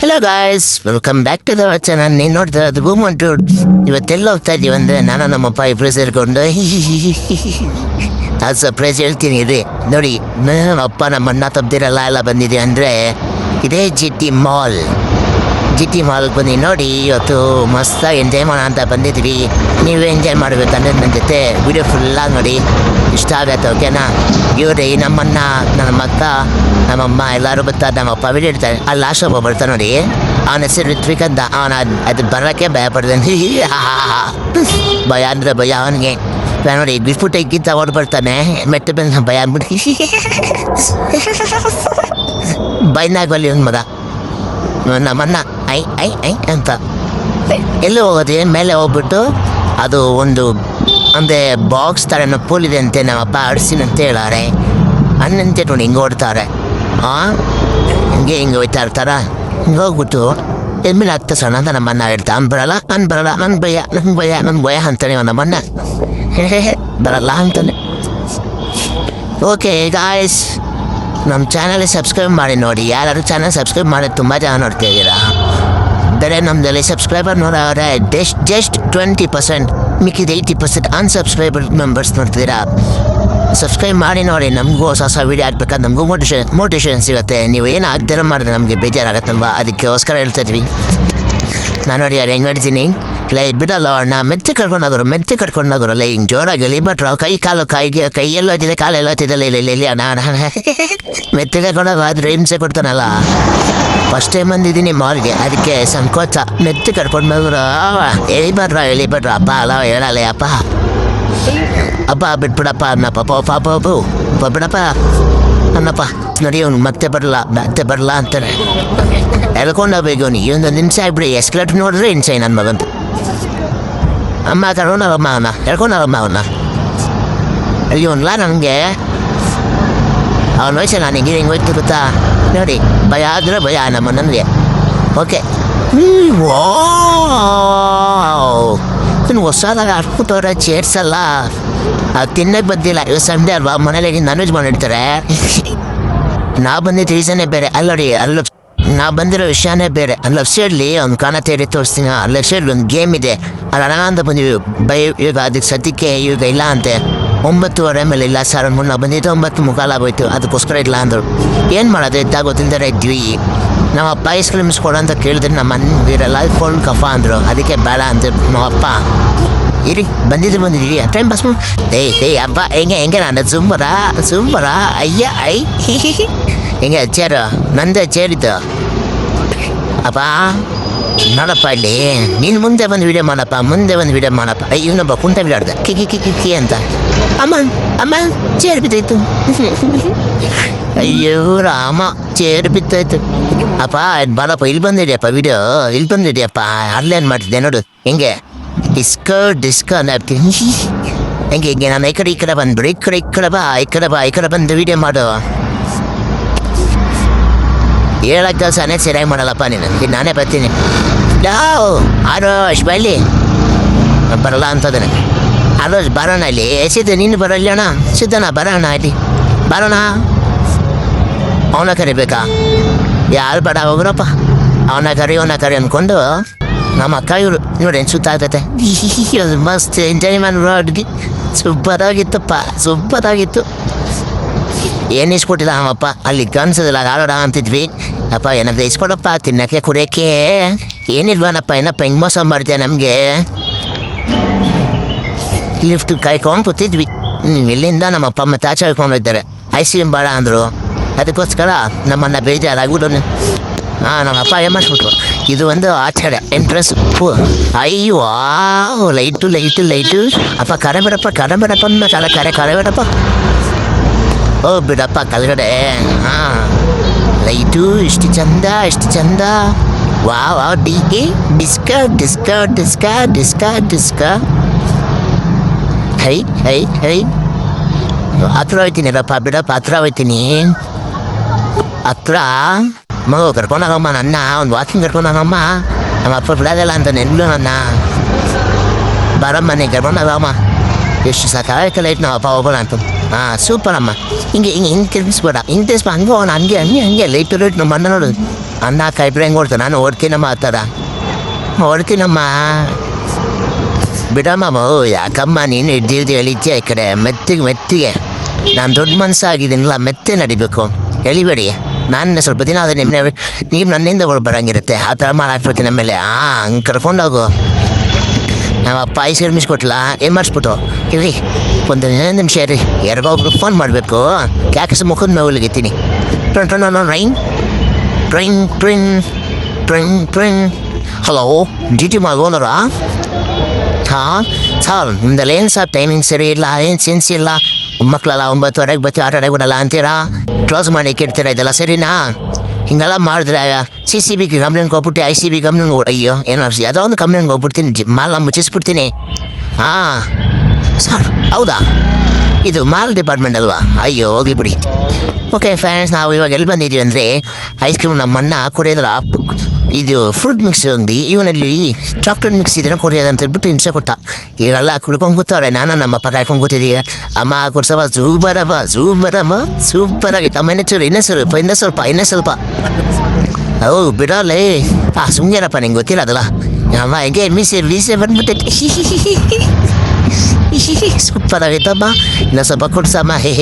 Hello guys, welcome back to the channel. ನೀನು ನೋಡ್ತಾ ಅದು ವುಮನ್ ಟೂರ್. ಇವತ್ತೆಲ್ಲ ಹೋಗ್ತಾ ಇದ್ದೀವಿ ಅಂದರೆ ನಾನು ನಮ್ಮಪ್ಪ ಇಬ್ಬರು ಸೇರಿಕೊಂಡು ಅದು ಸರ್ಪ್ರೈಸ್ ಹೇಳ್ತೀನಿ ಇದೆ ನೋಡಿ. ನಮ್ಮಪ್ಪ ನಮ್ಮಣ್ಣ ತಪ್ಪದಿರಲ್ಲ ಎಲ್ಲ ಬಂದಿದೆ ಅಂದರೆ ಇದೇ ಜಿ ಟಿ ಮಾಲ್ಗೆ ಬಂದು ನೋಡಿ. ಇವತ್ತು ಮಸ್ತಾಗಿ ಎಂಜಾಯ್ ಮಾಡೋಣ ಅಂತ ಬಂದಿದ್ವಿ. ನೀವು ಎಂಜಾಯ್ ಮಾಡಬೇಕಂದ್ರೆ ನನ್ನ ಜೊತೆ ವಿಡಿಯೋ ಫುಲ್ಲಾಗಿ ನೋಡಿ, ಇಷ್ಟ ಆಗತ್ತೆ. ಓಕೆನಾ? ಇವ್ರಿ ನಮ್ಮಣ್ಣ, ನಮ್ಮ ಅಕ್ಕ, ನಮ್ಮಮ್ಮ ಎಲ್ಲರೂ ಬರ್ತಾರೆ. ನಮ್ಮಪ್ಪ ವಿಡಿಯೋ ಇಡ್ತಾರೆ. ಅಲ್ಲಿ ಲಾಸ್ಟ್ ಒಬ್ಬ ಬರ್ತಾನೆ ನೋಡಿ, ಅವನ ಹೆಸರು ಋತ್ವಿಕ್ ಅಂತ. ಅವನ ಅದು ಬರೋಕ್ಕೆ ಭಯ ಪಡ್ತಾನೆ. ಭಯ ಅಂದರೆ ಭಯ ಅವನಿಗೆ. ನೋಡಿ ಬಿಸ್ಬಿಟ್ಟು ಇಕ್ಕಿಂತ ಓಡ್ ಬರ್ತಾನೆ. ಮೆಟ್ಟ ಬಂದು ಭಯ ಅಂದ್ಬಿಟ್ಟು ಬೈನಾಗಲ್ಲಿ ಒಂದು ಮಗ ನಮ್ಮಣ್ಣ ಐ ಐ ಐ ಅಂತ ಎಲ್ಲಿ ಹೋಗೋದು ಮೇಲೆ ಹೋಗ್ಬಿಟ್ಟು ಅದು ಒಂದು ಅಂದರೆ ಬಾಕ್ಸ್ ಥರ ಪೂಲ್ ಇದೆ ಅಂತೆ. ನಮ್ಮಪ್ಪ ಆಡಿಸಿನಂತ ಹೇಳಾರೆ. ಅನ್ನಂತೆ ನೋಡಿ ಹಿಂಗೆ ಓಡ್ತಾರೆ. ಹಿಂಗೆ ಹೋಯ್ತಾ ಇರ್ತಾರ. ಹಿಂಗೆ ಹೋಗ್ಬಿಟ್ಟು ಎಮ್ಮೆಲೆ ಆಗ್ತಾ ಸಣ್ಣ ಅಂತ ನಮ್ಮಣ್ಣ ಹೇಳ್ತಾ ಬರಲ್ಲ, ನನ್ನ ಭಯ ಅಂತಾನೆ ನಮ್ಮಣ್ಣ. ಬರಲ್ಲ ಅಂತಾನೆ. ಓಕೆ ಗಾಯ್ಸ್, ನಮ್ಮ ಚಾನಲ್ ಸಬ್ಸ್ಕ್ರೈಬ್ ಮಾಡಿ ನೋಡಿ. ಯಾರು ಚಾನಲ್ ಸಬ್ಸ್ಕ್ರೈಬ್ ಮಾಡೋದು ತುಂಬ ಜನ ನೋಡ್ತಾ ಇದ್ದೀರಾ. ಬೇರೆ ನಮ್ಮದಲ್ಲಿ ಸಬ್ಸ್ಕ್ರೈಬರ್ ನೋಡೋರೆ ಜಸ್ಟ್ 20%, ಮಿಕ್ಕಿದ 80% ಅನ್ಸಬ್ಸ್ಕ್ರೈಬರ್ ಮೆಂಬರ್ಸ್ ನೋಡ್ತಿದ್ದೀರಾ. ಸಬ್ಸ್ಕ್ರೈಬ್ ಮಾಡಿ ನೋಡಿ. ನಮಗೂ ಹೊಸ ವೀಡಿಯೋ ಹಾಕ್ಬೇಕಾದ್ರೆ ನಮಗೂ ಮೋಟಿವೇಶನ್ ಸಿಗುತ್ತೆ. ನೀವು ಏನು ಆಗ್ದಿರ ಮಾಡಿದ್ರೆ ನಮಗೆ ಬೇಜಾರಾಗತ್ತಲ್ವ, ಅದಕ್ಕೋಸ್ಕರ ಹೇಳ್ತಾಯಿದ್ವಿ. ನಾನು ನೋಡಿ ಯಾರು ಹೆಂಗೆ ಮಾಡ್ತೀನಿ ಬಿಡಲ್ಲ ಅಣ್ಣ. ಮೆತ್ತೆ ಕಟ್ಕೊಂಡೋಗ್ರಲ್ಲ ಹಿಂಗೆ ಜೋರಾಗಿ ಎಲಿಬಟ್ರು ಕೈ ಎಲ್ಲೋತಿದೆ, ಕಾಲು ಎಲ್ಲೋತಿದ್ದಲ್ಲ ಇಲ್ಲಿ ಅಣ್ಣ ಮೆತ್ತೆ ಕಟ್ಕೊಂಡೋಗ ಆದ್ರೆ ಹಿಂಸೆ ಕೊಡ್ತಾನಲ್ಲ. ಫಸ್ಟ್ ಟೈಮ್ ಬಂದಿದ್ದೀನಿ ಮಾಲ್ಗೆ, ಅದಕ್ಕೆ ಸಂಕೋಚ. ಮೆತ್ತೆ ಕಟ್ಕೊಂಡೋಗ್ರು ಎಲಿಬಟ್ರು ಅಪ್ಪ ಅಲ್ಲ ಹೇಳಲ್ಲ ಅಪ್ಪ ಬಿಟ್ಬಿಡಪ್ಪ ಅನ್ನಪ್ಪ ಬಿಡಪ್ಪ ಅನ್ನಪ್ಪ. ನೋಡಿ ಅವ್ನು ಮತ್ತೆ ಬರಲ್ಲ ಅಂತಾನೆ. ಎಳ್ಕೊಂಡೋಗ್ಬೇಕು ಅವ್ನು. ಇವೊಂದು ನಿಮಿಷ ಆಗ್ಬಿಡಿ. ಎಸ್ಕಲೇಟರ್ ನೋಡಿದ್ರೆ ಹಿಂಸೆ ನನ್ನ ಮಗಂತ. ಅಮ್ಮ ಕರ್ಕೊಂಡೋಗಮ್ಮ ಅವನ್ನ ಅಲ್ಲಿ ಅವನಲ್ಲ ನನಗೆ ಅವನ ವಯಸ್ಸು ನಾನು ಹಿಂಗೆ ಹೋಯ್ತು ಗೊತ್ತಾ. ನೋಡಿ ಭಯ ಆದರೆ ಭಯ ನನಗೆ. ಓಕೆ ಹೊಸದಾಗ ಅರ್ಪುತ್ತವ್ರ ಚೇರ್ಸಲ್ಲ. ಅದು ತಿನ್ನಕ್ಕೆ ಬಂದಿಲ್ಲ. ಇವತ್ತು ಸಂಡೇ ಅಲ್ವಾ, ಮನೇಲಿ ನಾನ್ ವೆಜ್ ಮಾಡಿರ್ತಾರೆ. ನಾವು ಬಂದಿದ್ದು ರೀಸನ್ನೇ ಬೇರೆ. ಅಲ್ಲೋಡಿ ನಾವು ಬಂದಿರೋ ವಿಷಯನೇ ಬೇರೆ. ಅಲ್ಲಿ ಲೆಫ್ಟ್ ಸೈಡ್ಲಿ ಒಂದು ಕಾಣತೇರಿ ತೋರಿಸ್ತೀನಿ. ಲೆಫ್ಟ್ ಸೈಡ್ ಒಂದು ಗೇಮ್ ಇದೆ. ಅಲ್ಲಿ ಅಣ್ಣ ಅಂತ ಬಂದಿವಿ ಈಗ ಅದಕ್ಕೆ ಸದ್ಯಕ್ಕೆ ಈಗ ಇಲ್ಲ ಅಂತೆ. 9:30 ಮೇಲೆ ಇಲ್ಲ ಸರ್ ಮುನ್ನ ಬಂದಿದ್ದು 9:45 ಆಗೋಯ್ತು. ಅದಕ್ಕೋಸ್ಕರ ಇಲ್ಲ ಅಂದರು. ಏನು ಮಾಡೋದು ಗೊತ್ತಿಲ್ಲದೆ ಇದ್ವಿ. ನಮ್ಮ ಅಪ್ಪ ಐಸ್ ಕ್ರೀಮ್ಸ್ ಕೊಡೋ ಅಂತ ಕೇಳಿದ್ರೆ ನಮ್ಮ ಮನೆಗಿರಲ್ಲ, ಫೋನ್ ಕಫ ಅಂದರು. ಅದಕ್ಕೆ ಬೇಡ ಅಂತ ನಮ್ಮಪ್ಪ ಇರಿ ಬಂದಿದ್ದೀವಿ ಟೈಮ್ ಪಾಸ್ ಏಯ್ ಅಪ್ಪ ಹೆಂಗೆ ನಾನು ಸುಂಬರ ಅಯ್ಯ ಐ ಹೆಂಗೆ ಚೇರು ನಂದೇ ಚೇರಿತ್ತು ಅಪ್ಪ. ನೋಡಪ್ಪ ಇಲ್ಲಿ ನೀನು ಮುಂದೆ ಬಂದು ವಿಡಿಯೋ ಮಾಡಪ್ಪ. ಇವನೊಬ್ಬ ಕುಂಟ ಬಿಡಾಡ್ದ ಕಿ ಅಂತ. ಅಮ್ಮ ಚೇರು ಬಿದ್ದಾಯ್ತು. ಅಯ್ಯೋ ರಾಮ, ಚೇರು ಬಿದ್ದಾಯ್ತು ಅಪ್ಪ. ಬಾರಪ್ಪ ಇಲ್ಲಿ ಬಂದಿದ್ಯಪ್ಪ ಅಲ್ಲೇನು ಮಾಡ್ತಿದ್ದೆ ನೋಡು. ಹೆಂಗೆ ಡಿಸ್ಕೋ ಅನ್ನಿ ಹೆಂಗೆ ನಾನು ಈ ಕಡೆ ಬಂದ್ಬಿಡು. ಈ ಕಡೆ ಬಂದು ವಿಡಿಯೋ ಮಾಡು. ಹೇಳಕ್ಕೆ ಕೆಲಸನೇ ಸರಿಯಾಗಿ ಮಾಡಲ್ಲಪ್ಪ ನೀನು. ನಾನೇ ಬರ್ತೀನಿ. ಆರೋಷ್ ಬಲ್ಲಿ ಬರಲ್ಲ ಅಂತದನೆ. ಆರೋಷ್ ಬರೋಣ ಇಲ್ಲಿ. ಸಿದ್ಧ ನೀನು ಬರಲ್ಲ ಅಣ್ಣ. ಸಿದ್ಧನ ಬರೋಣ ಇಲ್ಲಿ ಬರೋಣ. ಅವನ ಕರಿಬೇಕಾ? ಯಾರು ಬೇಡ ಹೋಗ್ರಪ್ಪ. ಅವನ ಕರಿ ಅಂದ್ಕೊಂಡು ನಮ್ಮ ಅಕ್ಕ ಇವರು ನೋಡಿ ಸುತ್ತ ಆಗ್ತೈತೆ. ಮಸ್ತ್ ಎಂಜಾಯ್ ಮಾಡಿ ಸೂಪರಾಗಿತ್ತು. ಏನು ಇಸ್ಕೊಟ್ಟಿಲ್ಲ ನಮ್ಮಪ್ಪ. ಅಲ್ಲಿ ಕನ್ಸೋದಿಲ್ಲ ಆಡೋಣ ಅಂತಿದ್ವಿ. ಅಪ್ಪ ಏನಾದ್ರು ಇಸ್ಕೊಡಪ್ಪ ತಿನ್ನಕ್ಕೆ ಕುಡಿಯೋಕ್ಕೆ. ಏನಿಲ್ವನಪ್ಪ ಏನಪ್ಪ ಹಿಂಗೆ ಮೋಸ ಮಾಡ್ತೀಯ ನಮಗೆ. ಲಿಫ್ಟ್ ಕಾಯ್ಕೊಂಡು ಕೂತಿದ್ವಿ. ಇಲ್ಲಿಂದ ನಮ್ಮಪ್ಪ ಮತ್ತೆ ಆಚೆ ಹೋಗ್ಕೊಂಡಿದ್ದಾರೆ. ಐಸ್ ಕ್ರೀಮ್ ಬೇಡ ಅಂದರು. ಅದಕ್ಕೋಸ್ಕರ ನಮ್ಮನ್ನ ಬೇಜಾರಾಗ್ಬಿಟ್ಟು ನಮ್ಮಪ್ಪ ಏನು ಮಾಡಿಸ್ಬಿಟ್ರು. ಇದು ಒಂದು ಆಚರಣೆ ಎಂಟ್ರೆನ್ಸ್. ಅಯ್ಯೋ ಲೈಟು ಅಪ್ಪ ಕರೆ ಬಿಡಪ್ಪ ಕರೆ ಬಿಡಪ್ಪ. ಓ ಬಿಡಪ್ಪ ಕೆಳಗಡೆ. ಲೈಟು ಇಷ್ಟು ಚಂದ. ವಾವ್ ಡಿಸ್ಕ ಹೈ ಹತ್ರ ಹೋಯ್ತೀನಿ ರಪ್ಪ. ಬಿಡಪ್ಪ ಹತ್ರ ಹೋಯ್ತೀನಿ. ಹತ್ರ ಮಗು ಕರ್ಕೊಂಡೋಗಮ್ಮ ನನ್ನ. ಒಂದು ವಾಕಿಂಗ್ ಕರ್ಕೊಂಡೋಗಮ್ಮ. ನಮ್ಮ ಅಪ್ಪ ಬಿಡೋದಿಲ್ಲ ಅಂತ ನೆನ್ಲು ನನ್ನ. ಬರಮ್ಮ ನೀ ಕರ್ಕೊಂಡೋಗಮ್ಮ. ಎಷ್ಟು ಸಾಕಾಗಕ್ಕೆ ಲೈಟ್ ನಮ್ಮ ಅಪ್ಪ ಹೋಗೋಣ ಅಂತ. ಸೂಪರ್ ಅಮ್ಮ. ಹಿಂಗೆ ತಿರ್ಗಿಸ್ಬೇಡ. ಹಂಗೆ ಲೈಟ್ ನಮ್ಮ ಅಣ್ಣ ನೋಡು. ಅನ್ನ ಕಾಯಿಬ್ರೆ ಹೆಂಗೆ ಓಡ್ತಾನೆ ನಾನು ಓಡ್ತೀನಮ್ಮ ಆ ಥರ ಓಡ್ತೀನಮ್ಮ ಬಿಡಮ್ಮ ಯಾಕಮ್ಮ ನೀನು ಇದ್ದಿದ್ದು ಎಳಿತೀಯ ಈ ಕಡೆ ಮೆತ್ತಿಗೆ ನಾನು ದೊಡ್ಡ ಮನಸ್ಸಾಗಿದ್ದೀನಿಲ್ಲ ಮೆತ್ತೆ ನಡಿಬೇಕು ಎಳಿಬೇಡಿ ನಾನು ಸ್ವಲ್ಪ ದಿನ ಆದರೆ ನೀವು ನನ್ನಿಂದ ಬರಂಗಿರುತ್ತೆ ಆ ಥರ ಮಾಡಾಕ್ಬಿಡ್ತೀನಿ ಆಮೇಲೆ ಹಂಗೆ ಕರ್ಕೊಂಡೋಗು ನಮ್ಮ ಅಪ್ಪ ಐಸ್ ನಿರ್ಮಿಸ್ಕೊಟ್ಲ ಏನು ಮಾಡಿಸ್ಬಿಟ್ಟು ಇರಿ ಒಂದು ನಿಮಿಷ ಇರಿ ಯಾರಿಗೋ ಒಬ್ರು ಫೋನ್ ಮಾಡಬೇಕು ಯಾಕೆ ಮುಖದ ಮೇಲಿಗಿತ್ತೀನಿ ಟ್ರೈನ್ ಹಲೋ ಟಿ ಮಾಲ್ ಓನರಾ ಹಾಂ ಸರ್ ನಿಮ್ದಲ್ಲಿ ಏನು ಸರ್ ಟೈಮಿಂಗ್ ಸರಿ ಇಲ್ಲ ಏನು ಸೆನ್ಸ್ ಇಲ್ಲ ಮಕ್ಕಳೆಲ್ಲ 9:30 ಬತ್ತಿ ಆಟಾಡಕ್ಕೆ ಬಿಡಲ್ಲ ಅಂತೀರಾ ಕ್ಲೋಸ್ ಮಾಡಿ ಕೆಡ್ತೀರಾ ಇದೆಲ್ಲ ಸರಿನಾ ಹಿಂಗೆಲ್ಲ ಮಾಡಿದ್ರೆ CCB ಕಂಪ್ಲೇಂಟ್ಗೆ ಹೋಗ್ಬಿಟ್ಟು ICB ಕಂಪ್ಲೇಂಟ್ಗೆ ಅಯ್ಯೋ ಏನೋ ಯಾವುದೋ ಒಂದು ಕಂಪ್ಲೇಂಟ್ಗೆ ಹೋಗ್ಬಿಡ್ತೀನಿ ಮಾಲ್ ಮುಚ್ಚಿಸ್ಬಿಡ್ತೀನಿ ಹಾಂ ಸರ್ ಹೌದಾ ಇದು ಮಾಲ್ ಡಿಪಾರ್ಟ್ಮೆಂಟ್ ಅಲ್ವಾ ಅಯ್ಯೋ ಹೋಗ್ಲಿ ಬಿಡಿ ಓಕೆ ಫ್ರೆಂಡ್ಸ್ ನಾವು ಇವಾಗ ಎಲ್ಲಿ ಬಂದಿದ್ದೀವಿ ಅಂದರೆ ಐಸ್ ಕ್ರೀಮ್ ನಮ್ಮನ್ನ ಕುಡಿಯೋದ್ರ ಇದು ಫ್ರೂಟ್ ಮಿಕ್ಸ್ ಅಂಗಡಿ ಇವನಲ್ಲಿ ಚಾಕ್ಲೇಟ್ ಮಿಕ್ಸ್ ಇದನ್ನು ಕುಡಿಯೋದು ಅಂತ ಹೇಳ್ಬಿಟ್ಟು ಹಿಂಸೆ ಕೊಟ್ಟ ಇವರೆಲ್ಲ ಕುಡ್ಕೊಂಡು ಕೂತವ್ರೆ ನಾನು ನಮ್ಮಪ್ಪ ಕಾಯ್ಕೊಂಡು ಕೂತಿದ್ದೀವಿ ಅಮ್ಮ ಕೊಡ್ಸವ ಸೂಪರಾಗಿ ತಮ್ಮ ಇನ್ನೂ ಸ್ವಲ್ಪ ಹೌದು ಬಿಡೋಲ್ಲೇ ಸುಮ್ಮನೆರಪ್ಪ ನಿಂಗೆ ಗೊತ್ತಿಲ್ಲ ಅದಲ್ಲ ಅಮ್ಮ ಹೆಂಗೆ ಮೀಸೆ ಬಂದ್ಬಿಟ್ಟೈತೆ ಸೂಪರಾಗೈತಮ್ಮ ಇನ್ನೂ ಸ್ವಲ್ಪ ಕೊಡ್ಸಮ್ಮ ಹೇ